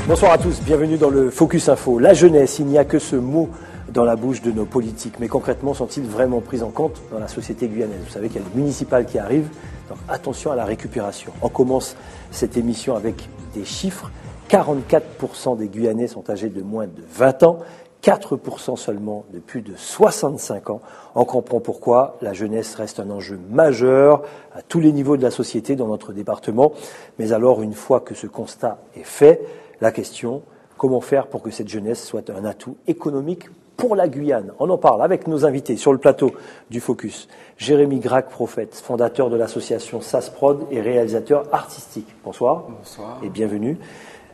Bonsoir à tous, bienvenue dans le Focus Info. La jeunesse, il n'y a que ce mot dans la bouche de nos politiques. Mais concrètement, sont-ils vraiment pris en compte dans la société guyanaise? Vous savez qu'il y a les municipales qui arrivent, donc attention à la récupération. On commence cette émission avec des chiffres. 44% des Guyanais sont âgés de moins de 20 ans, 4% seulement de plus de 65 ans. On comprend pourquoi la jeunesse reste un enjeu majeur à tous les niveaux de la société dans notre département. Mais alors, une fois que ce constat est fait, la question, comment faire pour que cette jeunesse soit un atout économique pour la Guyane? On en parle avec nos invités sur le plateau du Focus. Jérémy Grac-Prophète, fondateur de l'association SASPROD et réalisateur artistique. Bonsoir. Bonsoir. Et bienvenue.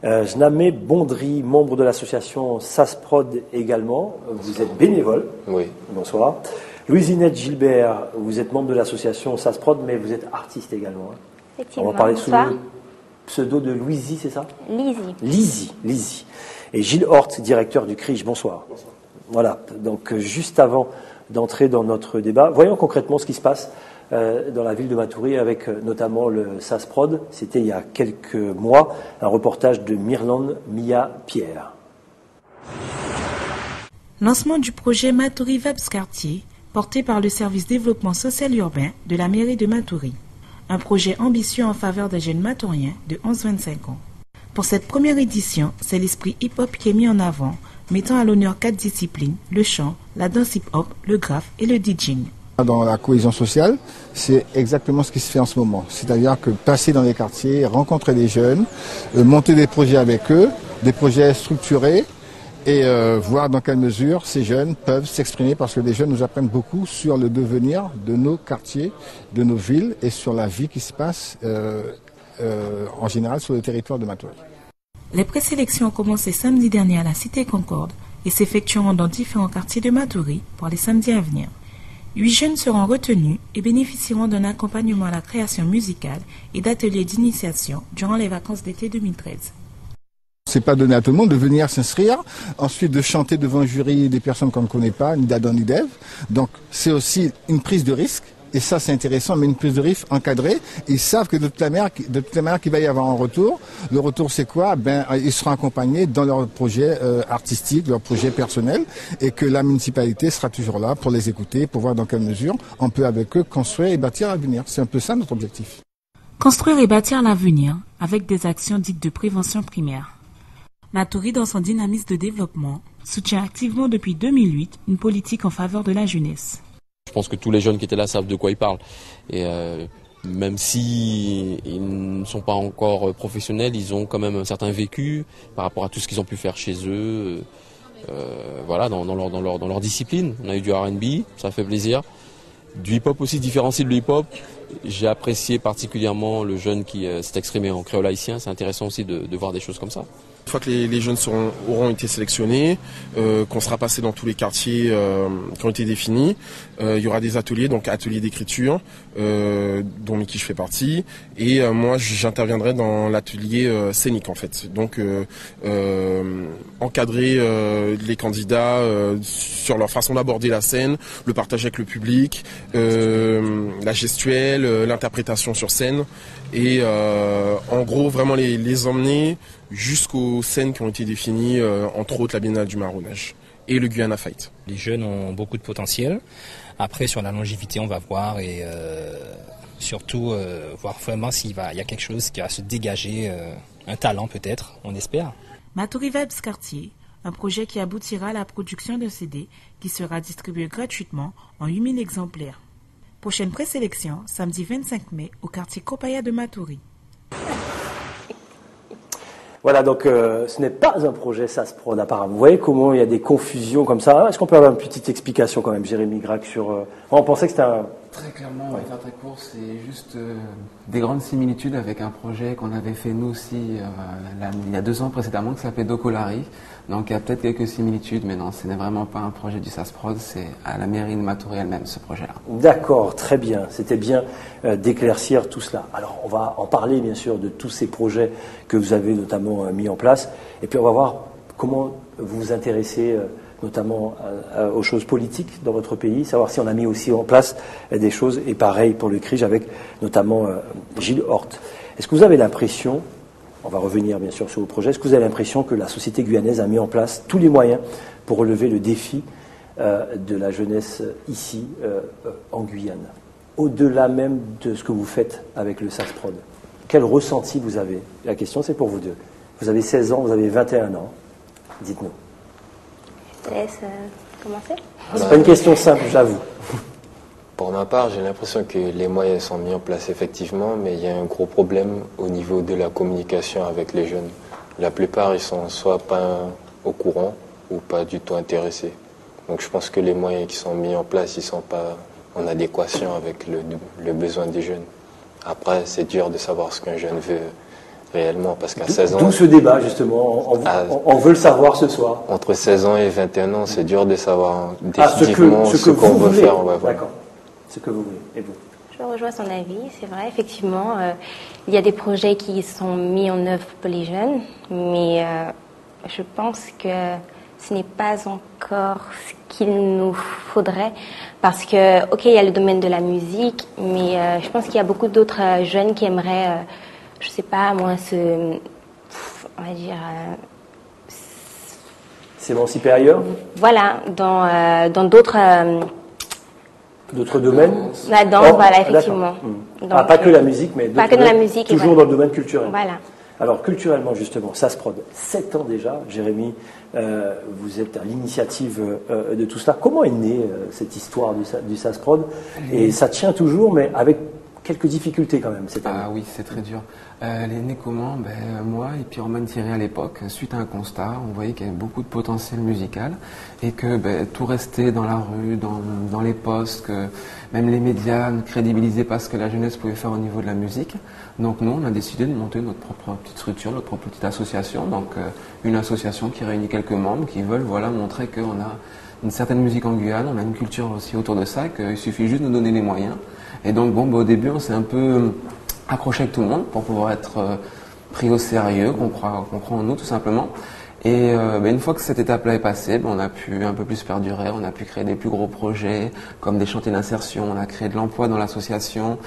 Znamé Bondry, membre de l'association SASPROD également. Vous êtes bénévole. Oui. Bonsoir. Louisinette Gilbert, vous êtes membre de l'association SASPROD, mais vous êtes artiste également. Effectivement. On va parler Bonsoir. sous le pseudo de Louisie, c'est ça? Lizzie. Lizzie. Et Gilles Hort, directeur du CRIJ. Bonsoir. Bonsoir. Voilà. Donc, juste avant d'entrer dans notre débat, voyons concrètement ce qui se passe dans la ville de Matoury avec notamment le SASPROD. C'était il y a quelques mois, un reportage de Myrlande Mia-Pierre. Lancement du projet Matoury Vibes Quartier, porté par le service développement social urbain de la mairie de Matoury. Un projet ambitieux en faveur des jeunes matouriens de 11-25 ans. Pour cette première édition, c'est l'esprit hip-hop qui est mis en avant, mettant à l'honneur 4 disciplines, le chant, la danse hip-hop, le graphe et le DJing. Dans la cohésion sociale, c'est exactement ce qui se fait en ce moment. C'est-à-dire que passer dans les quartiers, rencontrer des jeunes, monter des projets avec eux, des projets structurés, et voir dans quelle mesure ces jeunes peuvent s'exprimer, parce que les jeunes nous apprennent beaucoup sur le devenir de nos quartiers, de nos villes et sur la vie qui se passe en général sur le territoire de Matoury. Les présélections ont commencé samedi dernier à la Cité Concorde et s'effectueront dans différents quartiers de Matoury pour les samedis à venir. 8 jeunes seront retenus et bénéficieront d'un accompagnement à la création musicale et d'ateliers d'initiation durant les vacances d'été 2013. C'est pas donné à tout le monde de venir s'inscrire, ensuite de chanter devant un jury des personnes qu'on ne connaît pas, ni d'Adam ni d'Ève. Donc c'est aussi une prise de risque, et ça c'est intéressant, mais une prise de risque encadrée. Ils savent que de toute manière qu'il va y avoir un retour. Le retour c'est quoi? Ils seront accompagnés dans leur projet artistique, leur projet personnel, et que la municipalité sera toujours là pour les écouter, pour voir dans quelle mesure on peut avec eux construire et bâtir l'avenir. C'est un peu ça notre objectif. Construire et bâtir l'avenir avec des actions dites de prévention primaire. Matoury, dans son dynamisme de développement, soutient activement depuis 2008 une politique en faveur de la jeunesse. Je pense que tous les jeunes qui étaient là savent de quoi ils parlent. Et même si ils ne sont pas encore professionnels, ils ont quand même un certain vécu par rapport à tout ce qu'ils ont pu faire chez eux. Voilà, dans leur discipline. On a eu du R&B, ça fait plaisir. Du hip-hop aussi, différencié de hip-hop. J'ai apprécié particulièrement le jeune qui s'est exprimé en créole haïtien. C'est intéressant aussi de voir des choses comme ça. Une fois que les jeunes auront été sélectionnés, qu'on sera passé dans tous les quartiers qui ont été définis, il y aura des ateliers, donc ateliers d'écriture, dont Mickey je fais partie, et moi j'interviendrai dans l'atelier scénique en fait. Donc encadrer les candidats sur leur façon d'aborder la scène, le partage avec le public, la gestuelle, l'interprétation sur scène, et en gros vraiment les emmener jusqu'aux scènes qui ont été définies, entre autres la Biennale du Marronnage et le Guyana Fight. Les jeunes ont beaucoup de potentiel. Après, sur la longévité, on va voir et surtout voir vraiment s'il y a quelque chose qui va se dégager, un talent peut-être, on espère. Matoury Vibes Quartier, un projet qui aboutira à la production d'un CD qui sera distribué gratuitement en 8000 exemplaires. Prochaine présélection, samedi 25 mai, au quartier Copaya de Matoury. Voilà, donc ce n'est pas un projet SASPROD apparemment. Vous voyez comment il y a des confusions comme ça. Est-ce qu'on peut avoir une petite explication quand même, Jérémy Grac, sur... On pensait que c'était un... Très clairement, on va faire très court, c'est juste des grandes similitudes avec un projet qu'on avait fait nous aussi il y a 2 ans précédemment, qui s'appelait Docolari. Donc il y a peut-être quelques similitudes, mais non, ce n'est vraiment pas un projet du SASPROD, c'est à la mairie de Matoury elle-même ce projet-là. D'accord, très bien. C'était bien d'éclaircir tout cela. Alors on va en parler bien sûr de tous ces projets que vous avez notamment mis en place. Et puis on va voir comment vous vous intéressez notamment aux choses politiques dans votre pays, savoir si on a mis aussi en place des choses, et pareil pour le CRIJ avec notamment Gilles Hort. Est-ce que vous avez l'impression On va revenir bien sûr sur vos projets. Est-ce que vous avez l'impression que la société guyanaise a mis en place tous les moyens pour relever le défi de la jeunesse ici, en Guyane, au-delà même de ce que vous faites avec le SASPROD? Quel ressenti vous avez? La question, c'est pour vous deux. Vous avez 16 ans, vous avez 21 ans. Dites-nous. Je te laisse commencer. C'est pas une question simple, j'avoue. Pour ma part, j'ai l'impression que les moyens sont mis en place effectivement, mais il y a un gros problème au niveau de la communication avec les jeunes. La plupart, ils sont soit pas au courant ou pas du tout intéressés. Donc je pense que les moyens qui sont mis en place, ils sont pas en adéquation avec le besoin des jeunes. Après, c'est dur de savoir ce qu'un jeune veut réellement, parce qu'à 16 ans... D'où ce débat, justement, on veut le savoir ce soir. Entre 16 ans et 21 ans, c'est dur de savoir définitivement ce qu'on veut faire. Ouais, voilà. D'accord. Ce que vous voulez. Et vous? Je rejoins son avis, c'est vrai, effectivement, il y a des projets qui sont mis en œuvre pour les jeunes, mais je pense que ce n'est pas encore ce qu'il nous faudrait, parce que, ok, il y a le domaine de la musique, mais je pense qu'il y a beaucoup d'autres jeunes qui aimeraient, je sais pas, moi, on va dire... s'émanciper ailleurs? Voilà, dans d'autres... D'autres domaines? La danse, voilà, effectivement. Donc, pas que la musique, mais pas que de la musique, toujours voilà. Dans le domaine culturel. Voilà. Alors, culturellement, justement, SASPROD, 7 ans déjà, Jérémy, vous êtes à l'initiative de tout cela. Comment est née cette histoire du SASPROD? Et ça tient toujours, mais avec quelques difficultés quand même cette année. Ah oui, c'est très dur. Elle est née comment? Moi et puis Roman Thierry à l'époque, suite à un constat, on voyait qu'il y avait beaucoup de potentiel musical et que tout restait dans la rue, dans les postes, que même les médias ne crédibilisaient pas ce que la jeunesse pouvait faire au niveau de la musique. Donc nous, on a décidé de monter notre propre petite structure, notre propre petite association. Donc une association qui réunit quelques membres qui veulent montrer qu'on a une certaine musique en Guyane, on a une culture aussi autour de ça, qu'il suffit juste de nous donner les moyens. Et donc au début, on s'est un peu accroché avec tout le monde pour pouvoir être pris au sérieux, qu'on croit en nous tout simplement. Et une fois que cette étape-là est passée, on a pu un peu plus perdurer, on a pu créer des plus gros projets comme des chantiers d'insertion, on a créé de l'emploi dans l'association,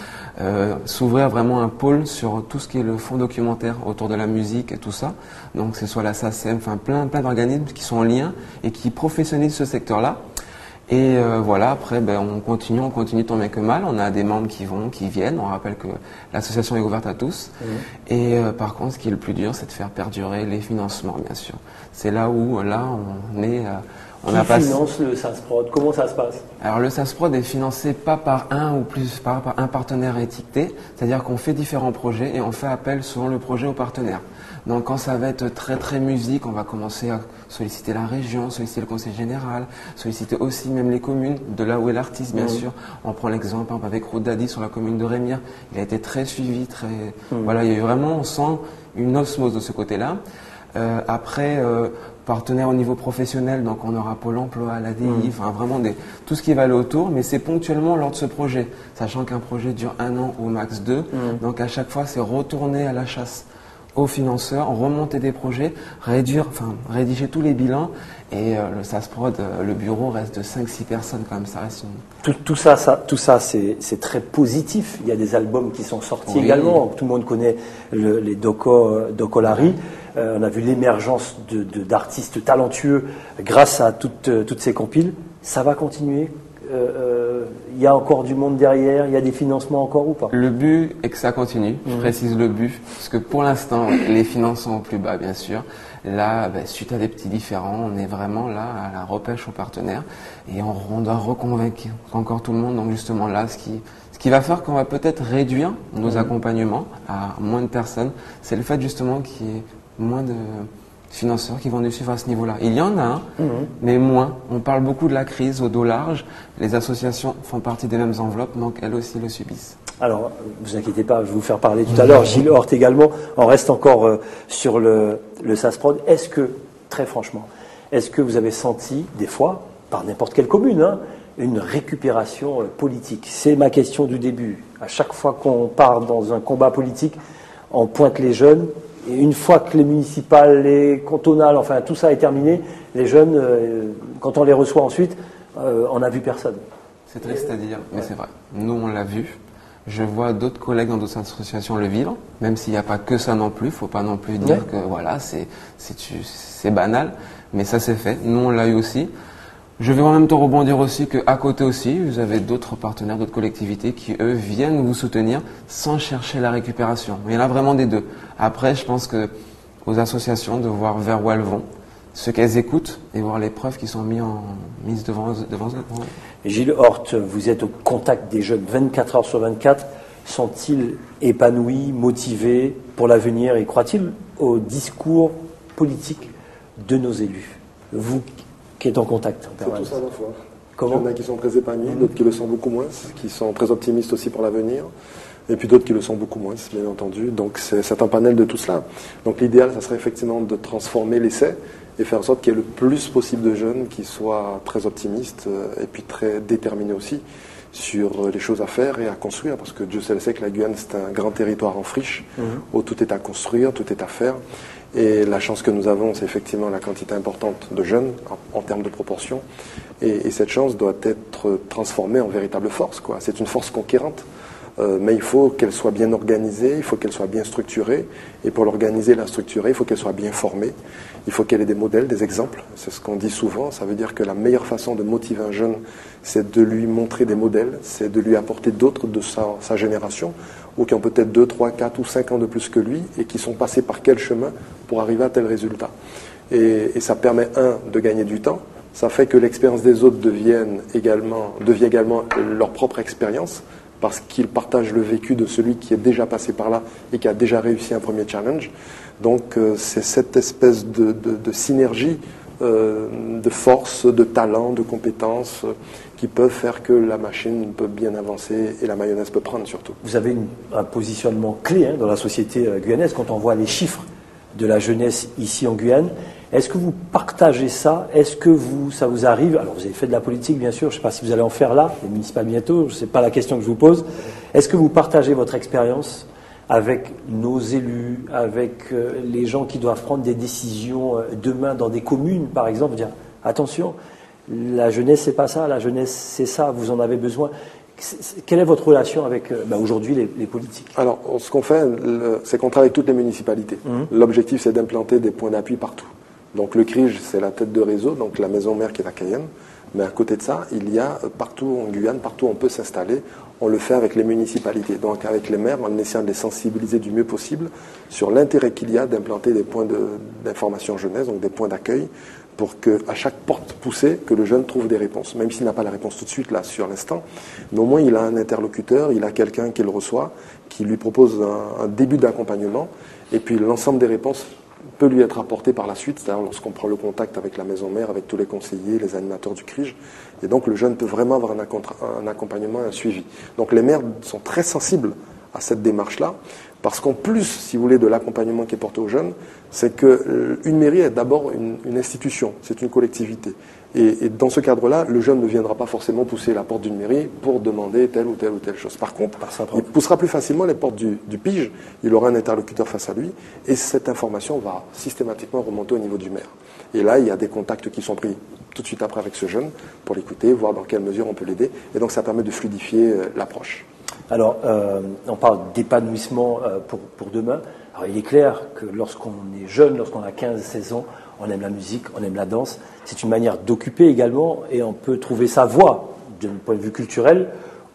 s'ouvrir vraiment un pôle sur tout ce qui est le fonds documentaire autour de la musique et tout ça. Donc que ce soit la SACEM, enfin plein d'organismes qui sont en lien et qui professionnalisent ce secteur-là. Et après, on continue tant bien que mal. On a des membres qui viennent. On rappelle que l'association est ouverte à tous. Et par contre, ce qui est le plus dur, c'est de faire perdurer les financements, bien sûr. C'est là où, on est... Qui finance le SASPROD? Comment ça se passe? Alors le SASPROD est financé pas par par un partenaire étiqueté, c'est-à-dire qu'on fait différents projets et on fait appel selon le projet au partenaire. Donc quand ça va être très très musique, on va commencer à solliciter la région, solliciter le conseil général, solliciter aussi même les communes, de là où est l'artiste bien sûr. On prend l'exemple avec Route d'Adi sur la commune de Rémire, il a été très suivi, voilà, il y a eu vraiment, on sent une osmose de ce côté-là. Partenaires au niveau professionnel, donc on aura Pôle emploi, l'ADI, enfin vraiment tout ce qui va aller autour, mais c'est ponctuellement lors de ce projet, sachant qu'un projet dure 1 an ou max 2, donc à chaque fois c'est retourner à la chasse aux financeurs, remonter des projets, rédiger tous les bilans, et le SASPROD, le bureau reste de 5-6 personnes quand même, ça reste Tout ça c'est très positif. Il y a des albums qui sont sortis également, tout le monde connaît les Dokolari. On a vu l'émergence d'artistes talentueux grâce à toutes ces compiles. Ça va continuer. Il y a encore du monde derrière, il y a des financements encore ou pas? Le but est que ça continue, je précise le but, parce que pour l'instant, les finances sont au plus bas bien sûr. Là, suite à des petits différends, on est vraiment là à la repêche aux partenaires et on doit reconvaincre encore tout le monde. Donc justement là, ce qui va faire qu'on va peut-être réduire nos accompagnements à moins de personnes, c'est le fait justement qu'il y ait moins de financeurs qui vont nous suivre à ce niveau-là. Il y en a, mais moins. On parle beaucoup de la crise au dos large. Les associations font partie des mêmes enveloppes, donc elles aussi le subissent. Alors, vous inquiétez pas, je vais vous faire parler tout à l'heure. Gilles Horth également. On reste encore sur le SASPROD. Très franchement, est-ce que vous avez senti, des fois, par n'importe quelle commune, une récupération politique? C'est ma question du début. À chaque fois qu'on part dans un combat politique, on pointe les jeunes. Et une fois que les municipales, les cantonales, enfin tout ça est terminé, les jeunes, quand on les reçoit ensuite, on n'a vu personne. C'est triste à dire, mais c'est vrai. Nous, on l'a vu. Je vois d'autres collègues dans d'autres associations le vivre, même s'il n'y a pas que ça non plus. Il ne faut pas non plus dire que voilà, c'est banal, mais ça c'est fait. Nous, on l'a eu aussi. Je vais en même temps rebondir aussi qu'à côté aussi, vous avez d'autres partenaires, d'autres collectivités qui, eux, viennent vous soutenir sans chercher la récupération. Il y en a vraiment des deux. Après, je pense que aux associations de voir vers où elles vont, ce qu'elles écoutent et voir les preuves qui sont mises devant eux. Gilles Hort, vous êtes au contact des jeunes 24 heures sur 24. Sont-ils épanouis, motivés pour l'avenir et croient-ils au discours politique de nos élus? Vous qui êtes en contact en permanence. C'est tout ça à la fois. Comment? Il y en a qui sont très épanouis, d'autres qui le sont beaucoup moins, qui sont très optimistes aussi pour l'avenir, et puis d'autres qui le sont beaucoup moins, bien entendu. Donc c'est un panel de tout cela. Donc l'idéal, ça serait effectivement de transformer l'essai et faire en sorte qu'il y ait le plus possible de jeunes qui soient très optimistes et puis très déterminés aussi sur les choses à faire et à construire, parce que Dieu sait que la Guyane, c'est un grand territoire en friche, où tout est à construire, tout est à faire. Et la chance que nous avons, c'est effectivement la quantité importante de jeunes en termes de proportion. Et cette chance doit être transformée en véritable force, quoi. C'est une force conquérante. Mais il faut qu'elle soit bien organisée, il faut qu'elle soit bien structurée. Et pour l'organiser et la structurer, il faut qu'elle soit bien formée. Il faut qu'elle ait des modèles, des exemples. C'est ce qu'on dit souvent. Ça veut dire que la meilleure façon de motiver un jeune, c'est de lui montrer des modèles, c'est de lui apporter d'autres de sa génération, ou qui ont peut-être 2, 3, 4 ou 5 ans de plus que lui, et qui sont passés par quel chemin pour arriver à tel résultat. Et ça permet, de gagner du temps. Ça fait que l'expérience des autres devient également leur propre expérience, parce qu'ils partagent le vécu de celui qui est déjà passé par là et qui a déjà réussi un premier challenge. Donc c'est cette espèce de synergie de force, de talent, de compétences qui peuvent faire que la machine peut bien avancer et la mayonnaise peut prendre surtout. Vous avez un positionnement clé dans la société guyanaise quand on voit les chiffres de la jeunesse ici en Guyane. Est-ce que vous partagez ça? Est-ce que ça vous arrive? Alors vous avez fait de la politique bien sûr, je ne sais pas si vous allez en faire là, les municipales bientôt, ce n'est pas la question que je vous pose. Est-ce que vous partagez votre expérience avec nos élus, avec les gens qui doivent prendre des décisions demain dans des communes par exemple, dire attention, la jeunesse c'est pas ça, la jeunesse c'est ça, vous en avez besoin? Quelle est votre relation avec aujourd'hui les politiques? Alors, ce qu'on fait, c'est qu'on travaille avec toutes les municipalités. L'objectif, c'est d'implanter des points d'appui partout. Donc, le CRIJ, c'est la tête de réseau, donc la maison mère qui est à Cayenne. Mais à côté de ça, il y a partout en Guyane, partout où on peut s'installer, on le fait avec les municipalités. Donc, avec les maires, en essayant de les sensibiliser du mieux possible sur l'intérêt qu'il y a d'implanter des points d'information jeunesse, donc des points d'accueil, pour qu'à chaque porte poussée, que le jeune trouve des réponses. Même s'il n'a pas la réponse tout de suite, là, sur l'instant, mais au moins il a un interlocuteur, il a quelqu'un qui le reçoit, qui lui propose un début d'accompagnement, et puis l'ensemble des réponses peut lui être apporté par la suite, c'est-à-dire lorsqu'on prend le contact avec la maison mère, avec tous les conseillers, les animateurs du CRIJ, et donc le jeune peut vraiment avoir un accompagnement, un suivi. Donc les maires sont très sensibles à cette démarche-là, parce qu'en plus, si vous voulez, de l'accompagnement qui est porté aux jeunes, c'est qu'une mairie est d'abord une institution, c'est une collectivité. Et dans ce cadre-là, le jeune ne viendra pas forcément pousser la porte d'une mairie pour demander telle ou telle ou telle chose. Par contre, il poussera plus facilement les portes du PIJ, il aura un interlocuteur face à lui, et cette information va systématiquement remonter au niveau du maire. Et là, il y a des contacts qui sont pris tout de suite après avec ce jeune pour l'écouter, voir dans quelle mesure on peut l'aider. Et donc ça permet de fluidifier l'approche. Alors, on parle d'épanouissement pour demain. Alors, il est clair que lorsqu'on est jeune, lorsqu'on a 15-16 ans, on aime la musique, on aime la danse. C'est une manière d'occuper également et on peut trouver sa voie d'un point de vue culturel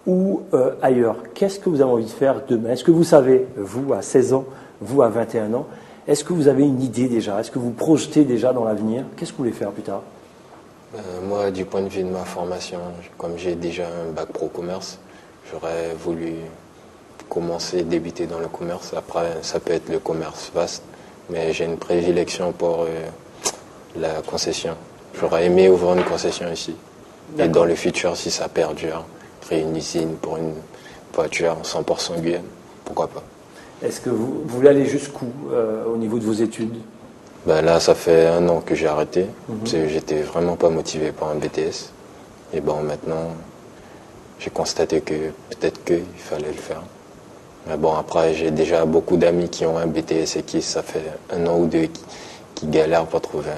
ou ailleurs. Qu'est-ce que vous avez envie de faire demain? Est-ce que vous savez, vous à 16 ans, vous à 21 ans, est-ce que vous avez une idée déjà? Est-ce que vous projetez déjà dans l'avenir? Qu'est-ce que vous voulez faire plus tard? Moi, du point de vue de ma formation, comme j'ai déjà un bac pro commerce, j'aurais voulu débuter dans le commerce. Après, ça peut être le commerce vaste, mais j'ai une prédilection pour la concession. J'aurais aimé ouvrir une concession ici. Et dans le futur, si ça perdure, créer une usine pour une voiture 100% Guyane, pourquoi pas. Est-ce que vous voulez aller jusqu'où au niveau de vos études? Là, ça fait 1 an que j'ai arrêté, parce que j'étais vraiment pas motivé par un BTS. Et maintenant, j'ai constaté que peut-être qu'il fallait le faire. Mais après, j'ai déjà beaucoup d'amis qui ont un BTS et qui, ça fait 1 an ou 2, qui galèrent pour trouver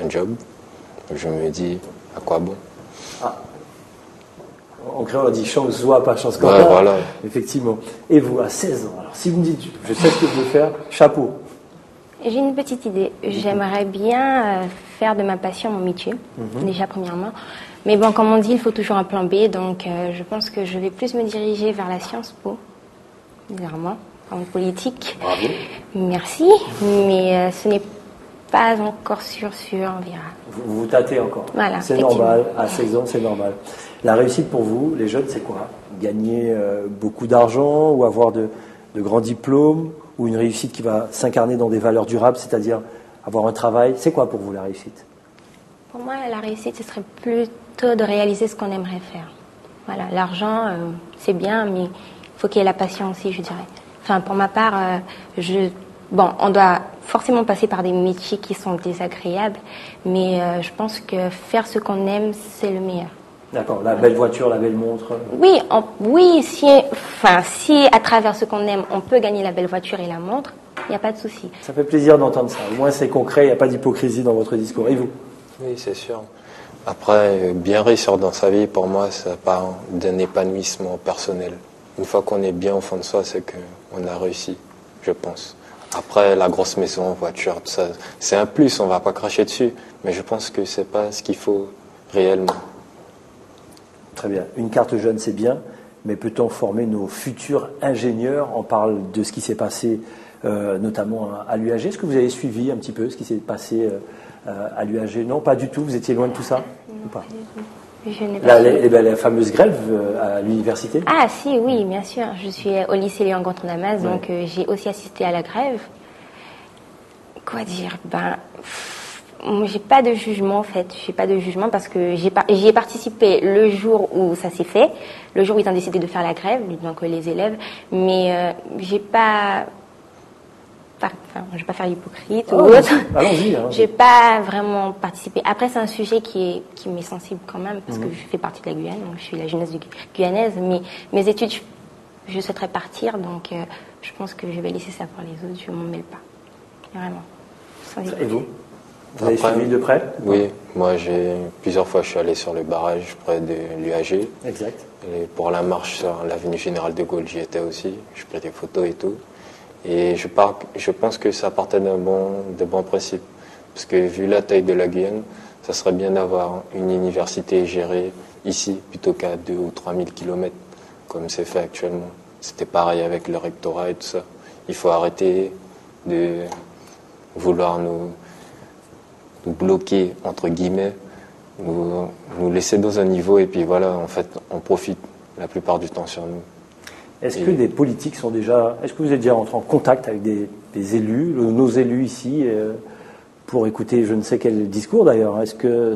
un job. Je me dis, à quoi bon? En créole, on dit chance joie, pas chance corps. Ouais, voilà. Effectivement. Et vous, à 16 ans, alors si vous me dites, je sais ce que je veux faire, chapeau. J'ai une petite idée. J'aimerais bien faire de ma passion mon métier, déjà premièrement. Mais bon, comme on dit, il faut toujours un plan B. Donc, je pense que je vais plus me diriger vers la Sciences Po, bizarrement, en politique. Bravo. Merci. Mais ce n'est pas encore sûr, on verra. Vous vous tâtez encore. Voilà, c'est normal. À 16 ans, c'est normal. La réussite pour vous, les jeunes, c'est quoi? Gagner beaucoup d'argent ou avoir de grands diplômes, ou une réussite qui va s'incarner dans des valeurs durables, c'est-à-dire avoir un travail. C'est quoi pour vous la réussite? Pour moi, la réussite, ce serait plutôt de réaliser ce qu'on aimerait faire. Voilà, l'argent, c'est bien, mais il faut qu'il y ait la passion aussi, je dirais. Enfin, pour ma part, on doit forcément passer par des métiers qui sont désagréables, mais je pense que faire ce qu'on aime, c'est le meilleur. D'accord, la belle voiture, la belle montre. Oui, si à travers ce qu'on aime, on peut gagner la belle voiture et la montre, il n'y a pas de souci. Ça fait plaisir d'entendre ça. Au moins, c'est concret, il n'y a pas d'hypocrisie dans votre discours. Et vous? Oui, c'est sûr. Après, bien réussir dans sa vie, pour moi, ça part d'un épanouissement personnel. Une fois qu'on est bien au fond de soi, c'est qu'on a réussi, je pense. Après, la grosse maison, voiture, tout ça, c'est un plus, on ne va pas cracher dessus. Mais je pense que ce n'est pas ce qu'il faut réellement. Très bien. Une carte jeune, c'est bien, mais peut-on former nos futurs ingénieurs? On parle de ce qui s'est passé notamment à l'UAG. Est-ce que vous avez suivi un petit peu ce qui s'est passé à l'UAG? Non, pas du tout. Vous étiez loin de tout ça? Ou pas? Je n'ai pas la fameuse grève à l'université? Ah si, oui, bien sûr. Je suis au lycée Léon Gontran-Damas, donc j'ai aussi assisté à la grève. Quoi dire? J'ai pas de jugement en fait. J'ai pas de jugement parce que j'y ai participé le jour où ça s'est fait, le jour où ils ont décidé de faire la grève, donc les élèves. Mais je vais pas faire l'hypocrite ou autre. Allons-y. J'ai pas vraiment participé. Après, c'est un sujet qui m'est sensible quand même parce que je fais partie de la Guyane, donc je suis la jeunesse guyanaise. Mais mes études, je souhaiterais partir, donc je pense que je vais laisser ça pour les autres. Je m'en mêle pas, vraiment. Et vous? Vous avez suivi de près? Oui, moi plusieurs fois je suis allé sur le barrage près de l'UAG. Exact. Et pour la marche sur l'avenue Général de Gaulle, j'y étais aussi. Je pris des photos et tout. Et je pense que ça partait de bons principes. Parce que vu la taille de la Guyane, ça serait bien d'avoir une université gérée ici plutôt qu'à 2 ou 3 000 kilomètres comme c'est fait actuellement. C'était pareil avec le rectorat et tout ça. Il faut arrêter de vouloir nous bloquer, entre guillemets, nous laisser dans un niveau et puis voilà, en fait, on profite la plupart du temps sur nous. Est-ce que des politiques est-ce que vous êtes déjà rentré en contact avec des élus, nos élus ici, pour écouter je ne sais quel discours d'ailleurs? Est-ce que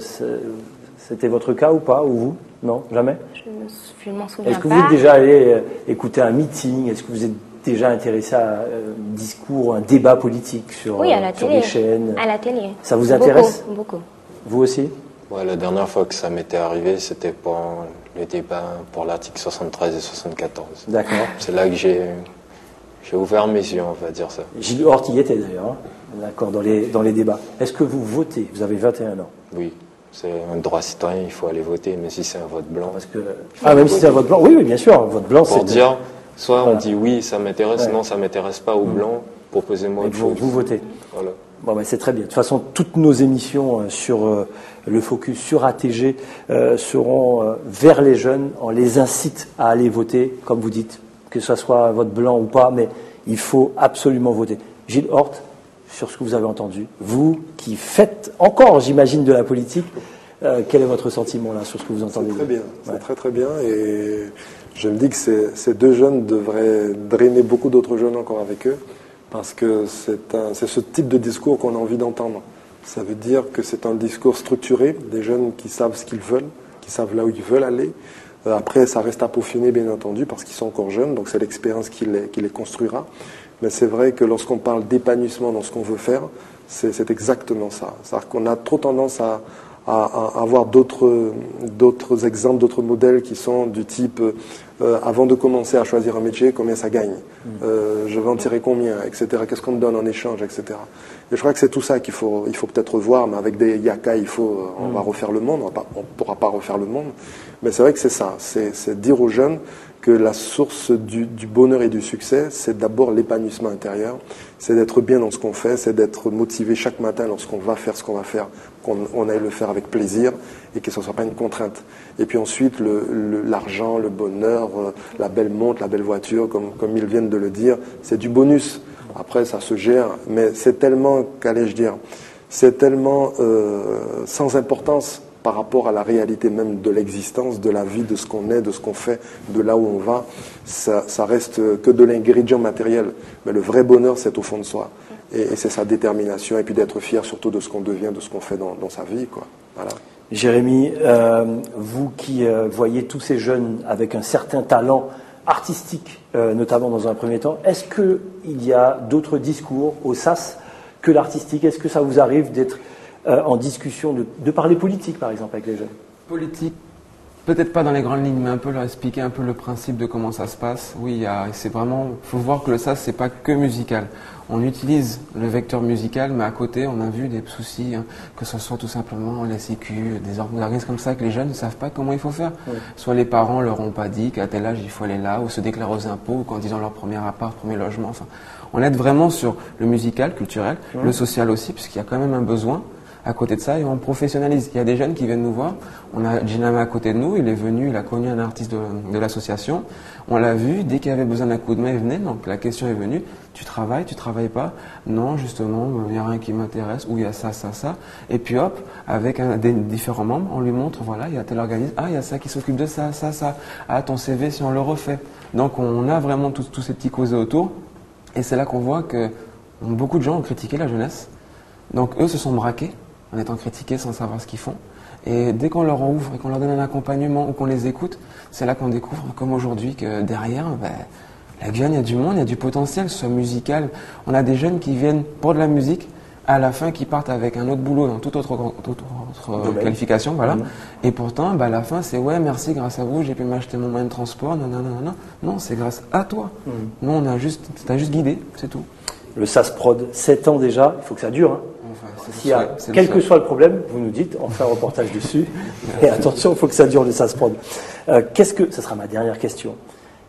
c'était votre cas ou pas, ou vous? Non, jamais? Je ne m'en souviens pas. Est-ce que vous êtes déjà allé écouter un meeting? Est-ce que vous êtes déjà intéressé à un discours, un débat politique sur les chaînes? À la télé. Ça vous intéresse? Beaucoup. Vous aussi? Ouais, la dernière fois que ça m'était arrivé, c'était pour le débat pour l'article 73 et 74. D'accord. C'est là que j'ai ouvert mes yeux, on va dire ça. Gilles Hort y était d'ailleurs, d'accord, dans les débats. Est-ce que vous votez? Vous avez 21 ans. Oui, c'est un droit citoyen, il faut aller voter, même si c'est un vote blanc. Même si c'est un vote blanc? Oui, bien sûr, un vote blanc, c'est... Pour dire, soit on dit oui, ça m'intéresse, non, ça m'intéresse pas, ou blanc, proposez-moi autre chose. Vous votez. Voilà. Bon, c'est très bien. De toute façon, toutes nos émissions sur le focus sur ATG seront vers les jeunes. On les incite à aller voter, comme vous dites, que ce soit un vote blanc ou pas, mais il faut absolument voter. Gilles Hort, sur ce que vous avez entendu, vous qui faites encore, j'imagine, de la politique, quel est votre sentiment là sur ce que vous entendez? C'est très bien, c'est très très bien, et je me dis que ces deux jeunes devraient drainer beaucoup d'autres jeunes encore avec eux. Parce que c'est ce type de discours qu'on a envie d'entendre. Ça veut dire que c'est un discours structuré, des jeunes qui savent ce qu'ils veulent, qui savent là où ils veulent aller. Après, ça reste à peaufiner, bien entendu, parce qu'ils sont encore jeunes, donc c'est l'expérience qui les construira. Mais c'est vrai que lorsqu'on parle d'épanouissement dans ce qu'on veut faire, c'est exactement ça. C'est-à-dire qu'on a trop tendance à avoir d'autres exemples, d'autres modèles qui sont du type avant de commencer à choisir un métier, combien ça gagne, je vais en tirer combien, etc. Qu'est-ce qu'on me donne en échange, etc. Et je crois que c'est tout ça il faut peut-être revoir, mais avec des yaka, on va refaire le monde, on ne pourra pas refaire le monde. Mais c'est vrai que c'est ça, c'est dire aux jeunes que la source du bonheur et du succès, c'est d'abord l'épanouissement intérieur, c'est d'être bien dans ce qu'on fait, c'est d'être motivé chaque matin lorsqu'on va faire ce qu'on va faire, qu'on aille le faire avec plaisir et que ce ne soit pas une contrainte. Et puis ensuite, l'argent, le bonheur, la belle montre, la belle voiture, comme ils viennent de le dire, c'est du bonus. Après, ça se gère, mais c'est tellement, qu'allais-je dire, c'est tellement sans importance par rapport à la réalité même de l'existence, de la vie, de ce qu'on est, de ce qu'on fait, de là où on va. Ça reste que de l'ingrédient matériel. Mais le vrai bonheur, c'est au fond de soi. Et c'est sa détermination, et puis d'être fier surtout de ce qu'on devient, de ce qu'on fait dans sa vie, quoi. Voilà. Jérémy, vous qui voyez tous ces jeunes avec un certain talent artistique, notamment dans un premier temps, est-ce qu'il y a d'autres discours au SAS que l'artistique? Est-ce que ça vous arrive d'être en discussion, de parler politique, par exemple, avec les jeunes? Politique, peut-être pas dans les grandes lignes, mais un peu leur expliquer un peu le principe de comment ça se passe. Oui, c'est vraiment, faut voir que le SAS, c'est pas que musical. On utilise le vecteur musical, mais à côté, on a vu des soucis, que ce soit tout simplement les sécu, des organismes comme ça, que les jeunes ne savent pas comment il faut faire. Oui. Soit les parents leur ont pas dit qu'à tel âge, il faut aller là, ou se déclarer aux impôts, ou quand ils ont leur premier appart, premier logement. Enfin, on aide vraiment sur le musical, culturel, le social aussi, puisqu'il y a quand même un besoin. À côté de ça, et on professionnalise. Il y a des jeunes qui viennent nous voir. On a Jinama à côté de nous. Il est venu, il a connu un artiste de l'association. On l'a vu. Dès qu'il avait besoin d'un coup de main, il venait. Donc la question est venue. Tu travailles pas? Non, justement, il n'y a rien qui m'intéresse. Ou il y a ça, ça, ça. Et puis hop, avec des différents membres, on lui montre, voilà, il y a tel organisme. Ah, il y a ça qui s'occupe de ça, ça, ça. Ah, ton CV, si on le refait. Donc on a vraiment tous ces petits causés autour. Et c'est là qu'on voit que beaucoup de gens ont critiqué la jeunesse. Donc eux se sont braqués en étant critiqués sans savoir ce qu'ils font. Et dès qu'on leur ouvre et qu'on leur donne un accompagnement ou qu'on les écoute, c'est là qu'on découvre, comme aujourd'hui, que derrière, la Guyane, il y a du monde, il y a du potentiel, que ce soit musical. On a des jeunes qui viennent pour de la musique, à la fin qui partent avec un autre boulot dans toute autre qualification, voilà. Et pourtant, à la fin, c'est ouais, merci, grâce à vous, j'ai pu m'acheter mon moyen de transport, non, c'est grâce à toi. Nous, t'as juste guidé, c'est tout. Le SAS Prod, 7 ans déjà, il faut que ça dure, hein. Quel que soit le problème, vous nous dites, on fait un reportage dessus. Et attention, il faut que ça dure le SAS Prod. Ça sera ma dernière question.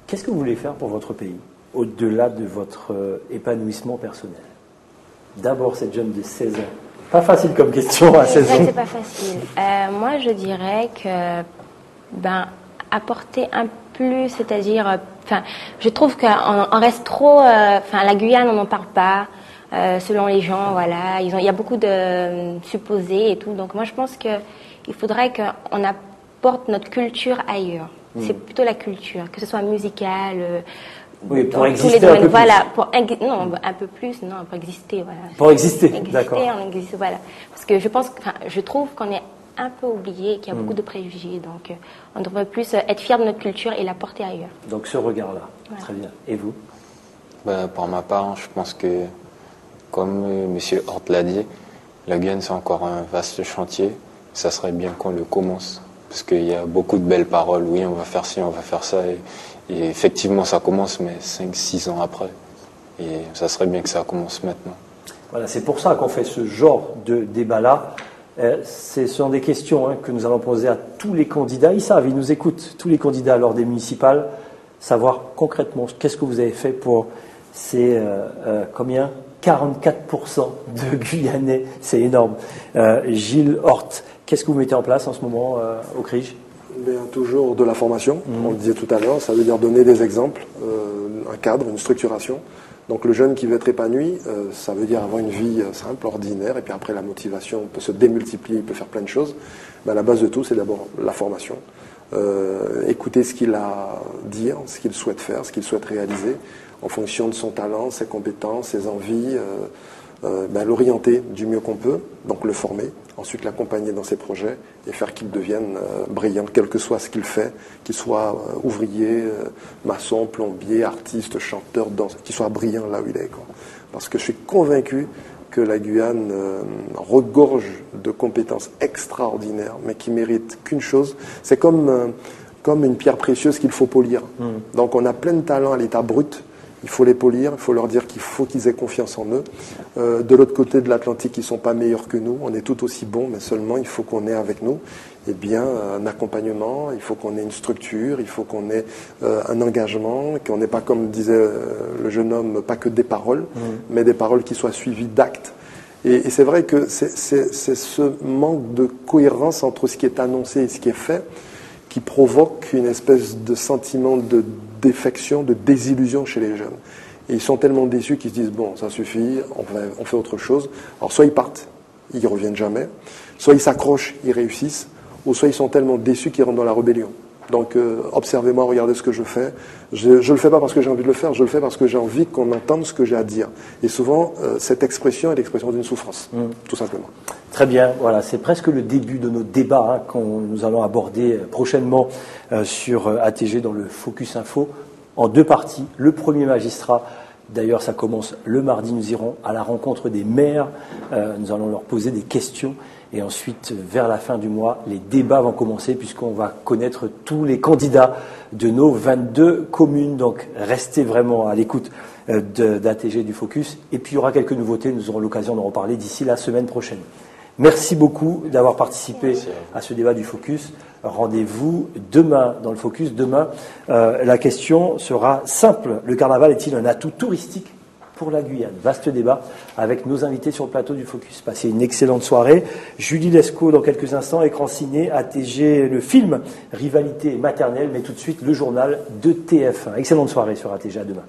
Qu'est-ce que vous voulez faire pour votre pays, au-delà de votre épanouissement personnel? D'abord, cette jeune de 16 ans. Pas facile comme question à 16 ans. C'est pas facile. Moi, je dirais que, apporter un plus, c'est-à-dire, je trouve qu'on reste trop, la Guyane, on n'en parle pas. Selon les gens, voilà, il y a beaucoup de supposés et tout. Donc moi, je pense qu'il faudrait qu'on apporte notre culture ailleurs. C'est plutôt la culture, que ce soit musicale, oui, pour exister tous les domaines. Un peu plus. Un peu plus, non, pour exister, voilà. Pour exister, d'accord. On existe, voilà. Parce que je trouve qu'on est un peu oublié, qu'il y a beaucoup de préjugés. Donc on devrait plus être fiers de notre culture et la porter ailleurs. Donc ce regard-là, très bien. Et vous? Pour ma part, je pense que comme M. Hort l'a dit, la Guyane, c'est encore un vaste chantier. Ça serait bien qu'on le commence. Parce qu'il y a beaucoup de belles paroles. Oui, on va faire ci, on va faire ça. Et effectivement, ça commence, mais 5-6 ans après. Et ça serait bien que ça commence maintenant. Voilà, c'est pour ça qu'on fait ce genre de débat-là. Ce sont des questions que nous allons poser à tous les candidats. Ils savent, ils nous écoutent, tous les candidats lors des municipales. Savoir concrètement, qu'est-ce que vous avez fait pour ces, 44% de Guyanais, c'est énorme. Gilles Hort, qu'est-ce que vous mettez en place en ce moment au CRIJ? Toujours de la formation, on le disait tout à l'heure, ça veut dire donner des exemples, un cadre, une structuration. Donc le jeune qui veut être épanoui, ça veut dire avoir une vie simple, ordinaire, et puis après la motivation peut se démultiplier, il peut faire plein de choses. Mais à la base de tout, c'est d'abord la formation. Écouter ce qu'il a à dire, ce qu'il souhaite faire, ce qu'il souhaite réaliser, en fonction de son talent, ses compétences, ses envies, l'orienter du mieux qu'on peut, donc le former, ensuite l'accompagner dans ses projets et faire qu'il devienne brillant, quel que soit ce qu'il fait, qu'il soit ouvrier, maçon, plombier, artiste, chanteur, danseur, qu'il soit brillant là où il est, quoi. Parce que je suis convaincu que la Guyane regorge de compétences extraordinaires, mais qui méritent qu'une chose. C'est comme comme une pierre précieuse qu'il faut polir. Donc on a plein de talents à l'état brut. Il faut les polir, il faut leur dire qu'il faut qu'ils aient confiance en eux. De l'autre côté de l'Atlantique, ils ne sont pas meilleurs que nous. On est tout aussi bons, mais seulement il faut qu'on ait avec nous un accompagnement, il faut qu'on ait une structure, il faut qu'on ait un engagement, qu'on n'ait pas, comme disait le jeune homme, pas que des paroles, mais des paroles qui soient suivies d'actes. Et c'est vrai que c'est ce manque de cohérence entre ce qui est annoncé et ce qui est fait qui provoque une espèce de sentiment de défection, de désillusion chez les jeunes. Et ils sont tellement déçus qu'ils se disent, bon, ça suffit, on fait autre chose. Alors soit ils partent, ils ne reviennent jamais, soit ils s'accrochent, ils réussissent, ou soit ils sont tellement déçus qu'ils rentrent dans la rébellion. Donc observez-moi, regardez ce que je fais. Je ne le fais pas parce que j'ai envie de le faire, je le fais parce que j'ai envie qu'on entende ce que j'ai à dire. Et souvent, cette expression est l'expression d'une souffrance, tout simplement. Très bien, voilà, c'est presque le début de nos débats nous allons aborder prochainement sur ATG dans le Focus Info en 2 parties. Le premier magistrat, d'ailleurs ça commence le mardi, nous irons à la rencontre des maires, nous allons leur poser des questions. Et ensuite, vers la fin du mois, les débats vont commencer puisqu'on va connaître tous les candidats de nos 22 communes. Donc, restez vraiment à l'écoute d'ATG du Focus. Et puis, il y aura quelques nouveautés. Nous aurons l'occasion d'en reparler d'ici la semaine prochaine. Merci beaucoup d'avoir participé à ce débat du Focus. Rendez-vous demain dans le Focus. Demain, la question sera simple. Le carnaval est-il un atout touristique pour la Guyane? Vaste débat avec nos invités sur le plateau du Focus. Passez une excellente soirée. Julie Lescaut dans quelques instants, écran ciné, ATG, le film Rivalité maternelle, mais tout de suite le journal de TF1. Excellente soirée sur ATG, à demain.